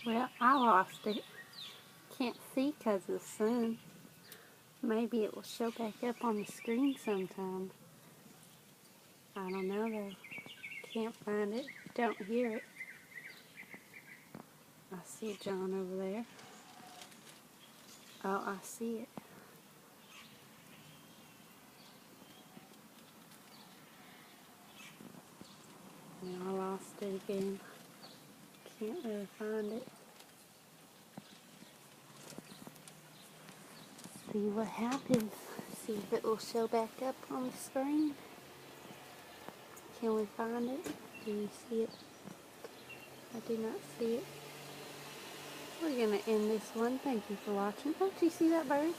Well, I lost it. Can't see because of the sun. Maybe it will show back up on the screen sometime. I don't know though. Can't find it. Don't hear it. I see John over there. Oh, I see it. Now I lost it again. Can't really find it. See what happens. See if it will show back up on the screen. Can we find it? Do you see it? I do not see it. We're going to end this one. Thank you for watching. Don't you see that bird?